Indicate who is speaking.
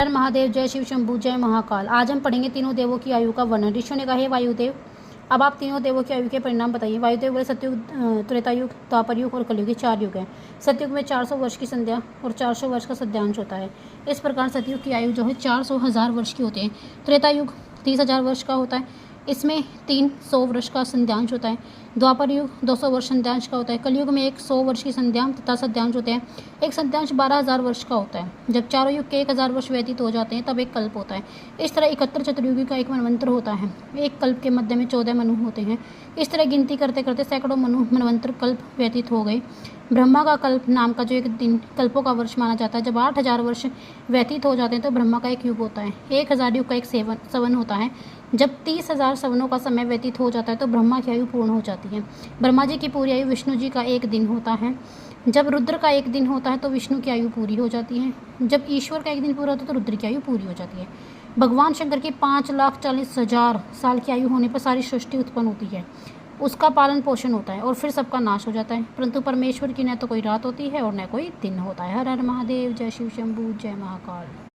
Speaker 1: हर महादेव, जय शिव शंभू, जय महाकाल। आज हम पढ़ेंगे तीनों देवों की आयु का वर्णन। ऋषियों ने कहा, हे वायुदेव, अब आप तीनों देवों की आयु के परिणाम बताइए। वायुदेव बोले, सतयुग, त्रेतायुग, द्वापरयुग और कलयुग, 4 युग हैं। सतयुग में 400 वर्ष की संध्या और 400 वर्ष का सद्यांश होता है। इस प्रकार सतयुग की आयु जो है 400,000 वर्ष की होती है। त्रेतायुग 30,000 वर्ष का होता है, इसमें 300 वर्ष का संध्यांश होता है। द्वापर युग 200 वर्ष संध्यांश का होता है। कलयुग में 100 वर्ष की संध्या तथा सद्यांश होते हैं। एक संध्यांश 12,000 वर्ष का होता है। जब चारों युग के 1,000 वर्ष व्यतीत हो जाते हैं तब एक कल्प होता है। इस तरह 71 चतुर्युगी का एक मनवंतर होता है। एक कल्प के मध्य में 14 मनु होते हैं। इस तरह गिनती करते करते सैकड़ों मनवंतर कल्प व्यतीत हो गए। ब्रह्मा का कल्प नाम का जो एक दिन कल्पों का वर्ष माना जाता है। जब 8,000 वर्ष व्यतीत हो जाते हैं तो ब्रह्मा का एक युग होता है। 1,000 युग का एक सवन होता है। जब 30,000 सवनों का समय व्यतीत हो जाता है तो ब्रह्मा की आयु पूर्ण हो जाती है। ब्रह्मा जी की पूरी आयु विष्णु जी का एक दिन होता है। जब रुद्र का एक दिन होता है तो विष्णु की आयु पूरी हो जाती है। जब ईश्वर का एक दिन पूरा होता है तो रुद्र की आयु पूरी हो जाती है। भगवान शंकर की 5,40,000 साल की आयु होने पर सारी सृष्टि उत्पन्न होती है। उसका पालन पोषण होता है और फिर सबका नाश हो जाता है। परंतु परमेश्वर की न तो कोई रात होती है और न कोई दिन होता है। हर हर महादेव, जय शिव शंभू, जय महाकाल।